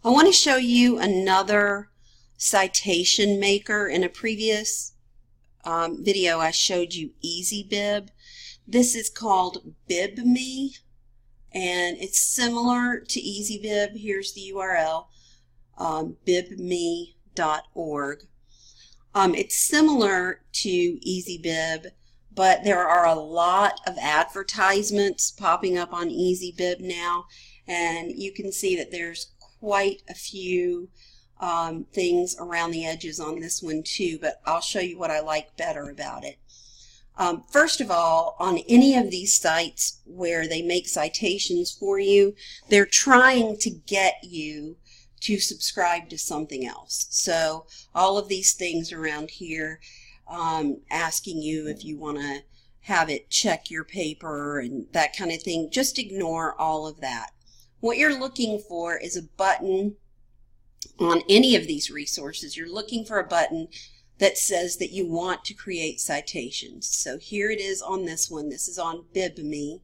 I want to show you another citation maker. In a previous video I showed you EasyBib. This is called BibMe, and it's similar to EasyBib. Here's the URL, bibme.org. It's similar to EasyBib, but there are a lot of advertisements popping up on EasyBib now, and you can see that there's quite a few things around the edges on this one too, but I'll show you what I like better about it. First of all, on any of these sites where they make citations for you, they're trying to get you to subscribe to something else. So all of these things around here asking you if you want to have it check your paper and that kind of thing, just ignore all of that. What you're looking for is a button on any of these resources. You're looking for a button that says that you want to create citations. So here it is on this one. This is on BibMe.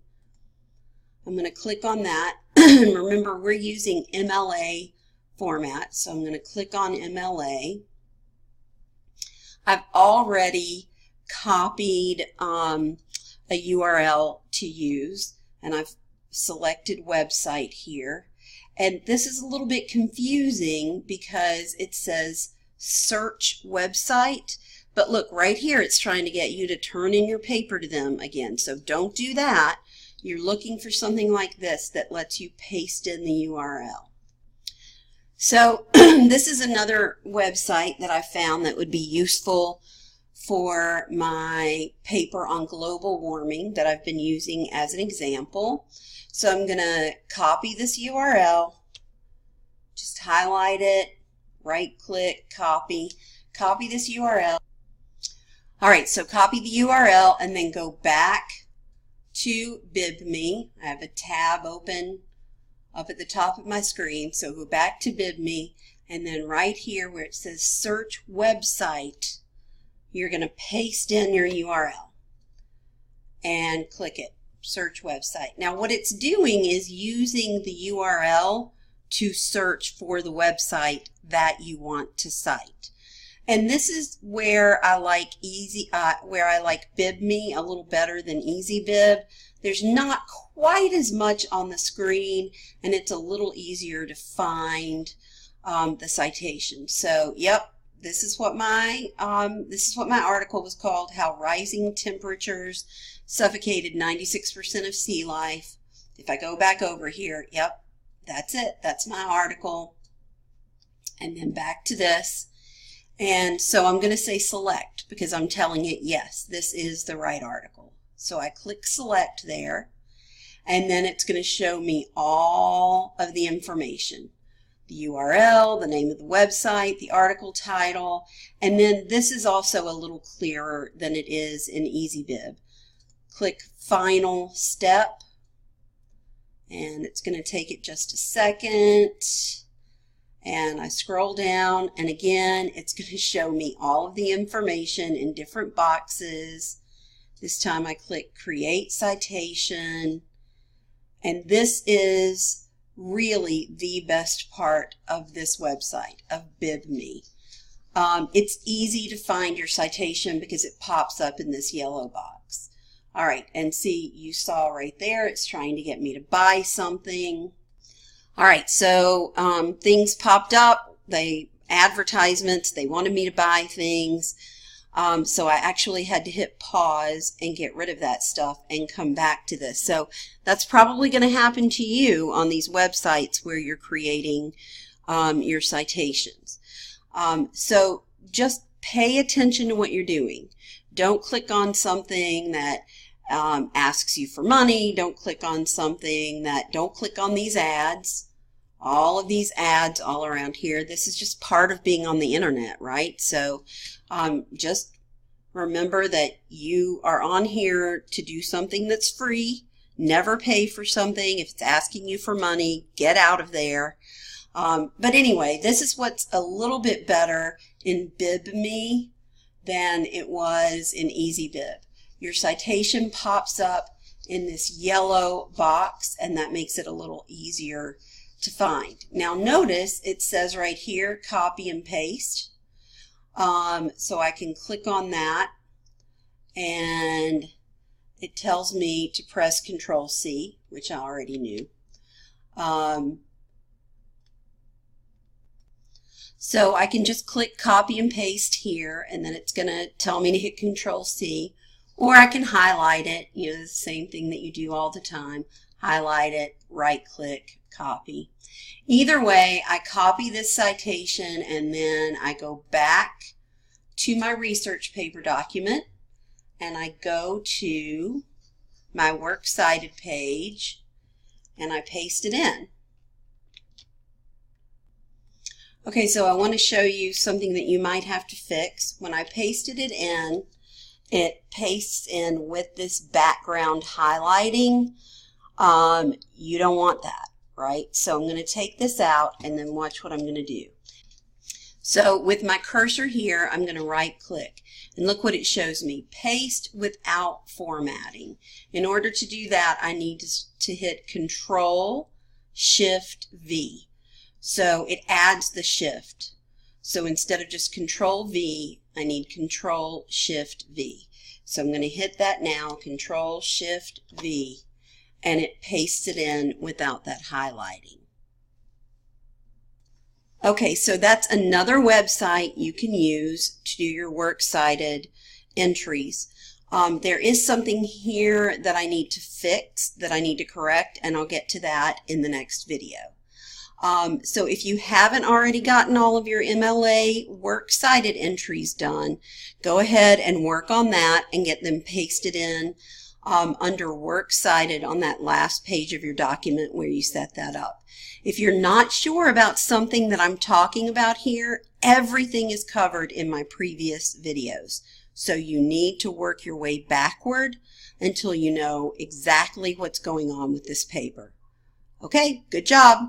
I'm going to click on that. Remember, we're using MLA format, so I'm going to click on MLA. I've already copied a URL to use, and I've selected website here. And this is a little bit confusing because it says search website, but look right here, it's trying to get you to turn in your paper to them again. So don't do that. You're looking for something like this that lets you paste in the URL. So this is another website that I found that would be useful for my paper on global warming that I've been using as an example. So I'm going to copy this URL, just highlight it, right click, copy this URL. Alright, so copy the URL and then go back to BibMe. I have a tab open up at the top of my screen, so go back to BibMe, and then right here where it says search website, you're going to paste in your URL and click it. Search website. Now what it's doing is using the URL to search for the website that you want to cite. And this is where I like BibMe a little better than EasyBib. There's not quite as much on the screen, and it's a little easier to find the citation. So yep, this is what my article was called, How Rising Temperatures Suffocated 96% of Sea Life. If I go back over here, yep, that's it. That's my article. And then back to this. And so I'm going to say select because I'm telling it, yes, this is the right article. So I click select there, and then it's going to show me all of the information. The URL, the name of the website, the article title, and then this is also a little clearer than it is in EasyBib. Click final step, and it's going to take it just a second, and I scroll down, and again it's going to show me all of the information in different boxes. This time I click create citation, and this is really the best part of this website, of BibMe. It's easy to find your citation because it pops up in this yellow box. All right, and see, you saw right there, it's trying to get me to buy something. All right, so things popped up, advertisements, they wanted me to buy things. So I actually had to hit pause and get rid of that stuff and come back to this. So that's probably going to happen to you on these websites where you're creating your citations. So just pay attention to what you're doing. Don't click on something that asks you for money. Don't click on don't click on these ads. All of these ads all around here. This is just part of being on the internet, right? So just remember that you are on here to do something that's free. Never pay for something. If it's asking you for money, get out of there. But anyway, this is what's a little bit better in BibMe than it was in EasyBib. Your citation pops up in this yellow box, and that makes it a little easier to find. Now notice it says right here, copy and paste. So I can click on that and it tells me to press Control-C, which I already knew. So I can just click copy and paste here, and then it's going to tell me to hit Control-C, or I can highlight it, the same thing that you do all the time. Highlight it, right-click, copy. Either way, I copy this citation and then I go back to my research paper document and I go to my works cited page and I paste it in. Okay, so I want to show you something that you might have to fix. When I pasted it in, it pastes in with this background highlighting. You don't want that, right? So I'm going to take this out and then watch what I'm going to do. So with my cursor here, I'm going to right click and look what it shows me, paste without formatting. In order to do that, I need to hit Control-Shift-V. So it adds the shift. So instead of just Control-V, I need Control-Shift-V. So I'm going to hit that now, Control-Shift-V, and it pastes it in without that highlighting. Okay, so that's another website you can use to do your works cited entries. There is something here that I need to fix, that I need to correct, and I'll get to that in the next video. So if you haven't already gotten all of your MLA works cited entries done, go ahead and work on that and get them pasted in under works cited on that last page of your document where you set that up. If you're not sure about something that I'm talking about here, everything is covered in my previous videos. So you need to work your way backward until you know exactly what's going on with this paper. Okay, good job.